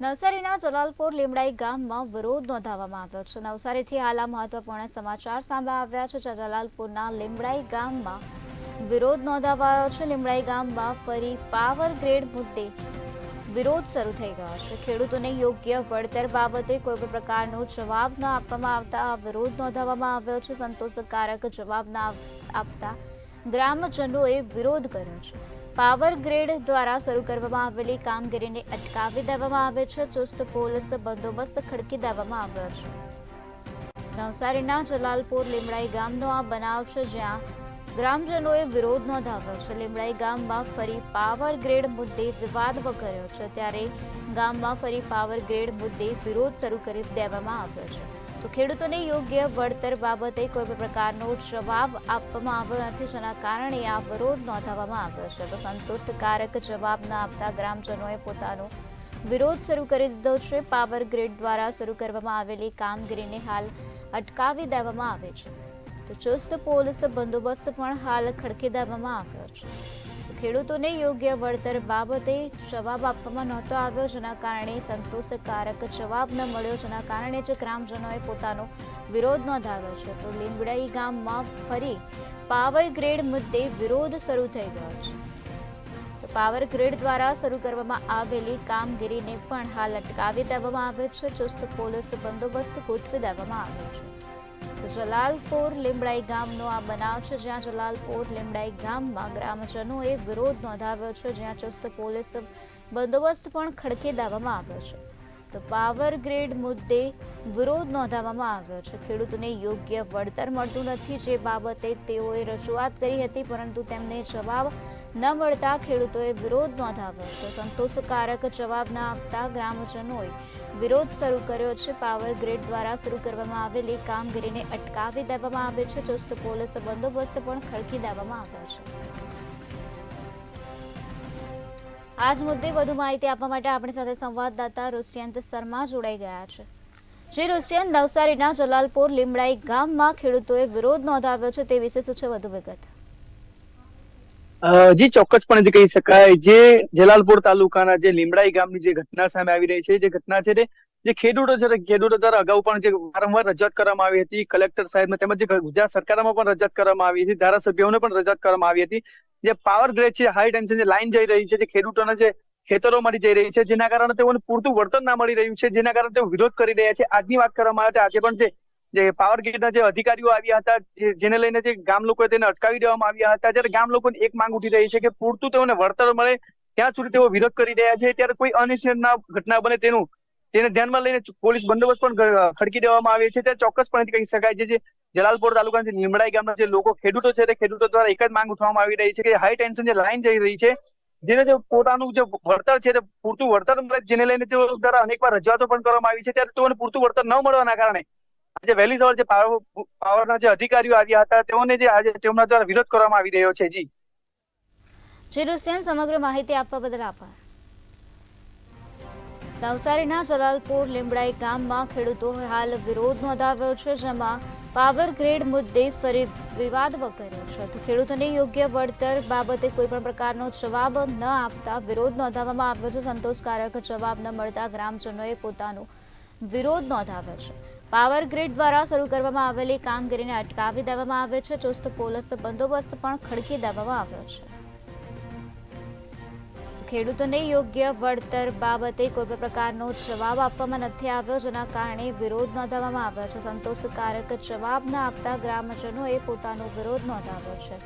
નવસારીના જલાલપુર લીમડાઈ ગામમાં વિરોધ નોંધાવવામાં આવ્યો છે। નવસારીથી હાલ મહત્વપૂર્ણ સમાચાર સામે આવ્યા છે। જલાલપુરના લીમડાઈ ગામમાં વિરોધ નોંધાવાયો છે। લીમડાઈ ગામમાં ફરી પાવર ગ્રેડ મુદ્દે વિરોધ શરૂ થઈ ગયો છે। ખેડૂતોને યોગ્ય વળતર બાબતે કોઈ પણ પ્રકારનો જવાબ ન આપવામાં આવતા આ વિરોધ નોંધાવવામાં આવ્યો છે। સંતોષકારક જવાબ ન આપતા ગ્રામજનોએ વિરોધ કર્યો છે। પાવર ગ્રેડ દ્વારા શરૂ કરવામાં આવેલી કામગીરીને અટકાવી દેવામાં આવે છે। ચુસ્ત પોલીસ બંદોબસ્ત ખડકી દેવામાં આવ્યો છે। નવસારીના જલાલપુર લીમડાઈ ગામનો આ બનાવ છે, જ્યાં ગ્રામજનોએ વિરોધ નોંધાવ્યો છે। લીમડાઈ ગામમાં ફરી પાવર ગ્રેડ મુદ્દે વિવાદ વકર્યો છે, ત્યારે ગામમાં ફરી પાવર ગ્રેડ મુદ્દે વિરોધ શરૂ કરી દેવામાં આવ્યો છે। તો ખેડૂતોને યોગ્ય વળતર બાબતે કોઈ પણ પ્રકારનો જવાબ આપવામાં આવ્યો નથી, જેના કારણે આ વિરોધ નોંધાવવામાં આવ્યો છે। તો સંતોષકારક જવાબ ન આપતા ગ્રામજનોએ પોતાનો વિરોધ શરૂ કરી દીધો છે। પાવર ગ્રીડ દ્વારા શરૂ કરવામાં આવેલી કામગીરીને હાલ અટકાવી દેવામાં આવે છે। તો ચુસ્ત પોલીસ બંદોબસ્ત પણ હાલ ખડકી દેવામાં આવ્યો છે। ખેડૂતોને યોગ્ય વળતર બાબતે જવાબ આપવામાં નહોતો આવ્યો, જેના કારણે સંતોષકારક જવાબ ન મળ્યો, જેના કારણે જ ગ્રામજનોએ પોતાનો વિરોધ નોંધાવ્યો છે। તો લીમડાઈ ગામમાં ફરી પાવર ગ્રેડ મુદ્દે વિરોધ શરૂ થઈ ગયો છે। તો પાવર ગ્રીડ દ્વારા શરૂ કરવામાં આવેલી કામગીરીને પણ હાલ અટકાવી દેવામાં આવે છે। ચુસ્ત પોલીસ બંદોબસ્ત ગોઠવી દેવામાં આવ્યો છે। તો જલાલપુર લીમડાઈ ગામનો આ બનાવ છે, જ્યાં જલાલપુર લીમડાઈ ગામમાં ગ્રામજનોએ વિરોધ નોંધાવ્યો છે, જ્યાં ચુસ્ત પોલીસ બંદોબસ્ત પણ ખડકી દેવામાં આવ્યો છે। તો પાવર ગ્રેડ મુદ્દે વિરોધ નોંધાવવામાં આવ્યો છે। ખેડૂતોને યોગ્ય વળતર મળતું નથી, જે બાબતે તેઓએ રજૂઆત કરી હતી, પરંતુ તેમને જવાબ ન મળતા ખેડૂતોએ વિરોધ નોંધાવ્યો છે। સંતોષકારક જવાબ ન આપતા ગ્રામજનોએ વિરોધ શરૂ કર્યો છે। પાવર ગ્રીડ દ્વારા શરૂ કરવામાં આવેલી કામગીરીને અટકાવી દેવામાં આવે છે। ચુસ્ત પોલીસ બંદોબસ્ત પણ ખડકી દેવામાં આવ્યો છે। આ જ મુદ્દે વધુ માહિતી આપવા માટે આપણી સાથે સંવાદદાતા રુષ્યંત શર્મા જોડાઈ ગયા છે। જે રુષ્યંત, નવસારીના જલાલપુર લીમડાઈ ગામમાં ખેડૂતોએ વિરોધ નોંધાવ્યો છે, તે વિશે શું છે વધુ વિગત? જી ચોક્કસપણે કહી શકાય, જે જલાલપુર તાલુકાના જે લીમડાઈ ગામની જે ઘટના સામે આવી રહી છે, જે ઘટના છે જે ખેડૂતો છે, ખેડૂતો દ્વારા અગાઉ પણ જે વારંવાર રજૂઆત કરવામાં આવી હતી કલેક્ટર સાહેબને, તેમજ જે ગુજરાત સરકારમાં પણ રજૂઆત કરવામાં આવી હતી, ધારાસભ્યોને પણ રજૂઆત કરવામાં આવી હતી। જે પાવર ગ્રેડ છે, હાઈ ટેન્શન જે લાઈન જઈ રહી છે, જે ખેડૂતોના જે ખેતરોમાંથી જઈ રહી છે, જેના કારણે તેઓને પૂરતું વળતર ના મળી રહ્યું છે, જેના કારણે તેઓ વિરોધ કરી રહ્યા છે। આજની વાત કરવામાં આવે તો આજે પણ જે પાવર ગ્રીડના જે અધિકારીઓ આવ્યા હતા, જેને લઈને જે ગામ લોકોએ તેને અટકાવી દેવામાં આવ્યા હતા, ત્યારે ગામ લોકોની એક માંગ ઉઠી રહી છે કે પૂરતું તેઓને વળતર મળે, ત્યાં સુધી તેઓ વિરોધ કરી રહ્યા છે। ત્યારે કોઈ અનિશ્ચિતના ઘટના બને તેને ધ્યાનમાં લઈને પોલીસ બંદોબસ્ત પણ ખડકી દેવામાં આવે છે। ત્યારે ચોક્કસપણે કહી શકાય જે જલાલપુર તાલુકાના જે લીમડાઈ ગામના જે લોકો ખેડૂતો છે, તે ખેડૂતો દ્વારા એક જ માંગ ઉઠવામાં આવી રહી છે કે હાઈ ટેન્શન જે લાઈન જઈ રહી છે, જેને જે પોતાનું જે વળતર છે, તે પૂરતું વળતર મળે, જેને લઈને તેઓ દ્વારા અનેકવાર રજૂઆતો પણ કરવામાં આવી છે। ત્યારે તેઓને પૂરતું વળતર ન મળવાના કારણે આજે વહેલી સવારે જે પાવરના જે અધિકારીઓ આવ્યા હતા, તેઓને જે આજે તેમના દ્વારા વિરોધ કરવામાં આવી રહ્યો છે। જી રુષ્યંત, સમગ્ર માહિતી આપવા બદલ આભાર। નવસારીના જલાલપુર લીમડાઈ ગામમાં ખેડૂતોએ હાલ વિરોધ નોંધાવ્યો છે, જેમાં પાવર ગ્રેડ મુદ્દે ફરી વિવાદ વકર્યો છે। તો ખેડૂતોને યોગ્ય વળતર બાબતે કોઈ પણ પ્રકારનો જવાબ ન આપતા વિરોધ નોંધાવવામાં આવ્યો છે। સંતોષકારક જવાબ ન મળતા ગ્રામજનોએ પોતાનો વિરોધ નોંધાવ્યો છે। પાવર ગ્રીડ દ્વારા શરૂ કરવામાં આવેલી કામગીરીને અટકાવી દેવામાં આવે છે। ચુસ્ત પોલીસ બંદોબસ્ત પણ ખડકી દેવામાં આવ્યો છે। ખેડૂતોને યોગ્ય વળતર બાબતે કોઈ પણ પ્રકારનો જવાબ આપવામાં નથી આવ્યો, જેના કારણે વિરોધ નોંધાવવામાં આવ્યો છે। સંતોષકારક જવાબ ન આપતા ગ્રામજનોએ પોતાનો વિરોધ નોંધાવ્યો છે।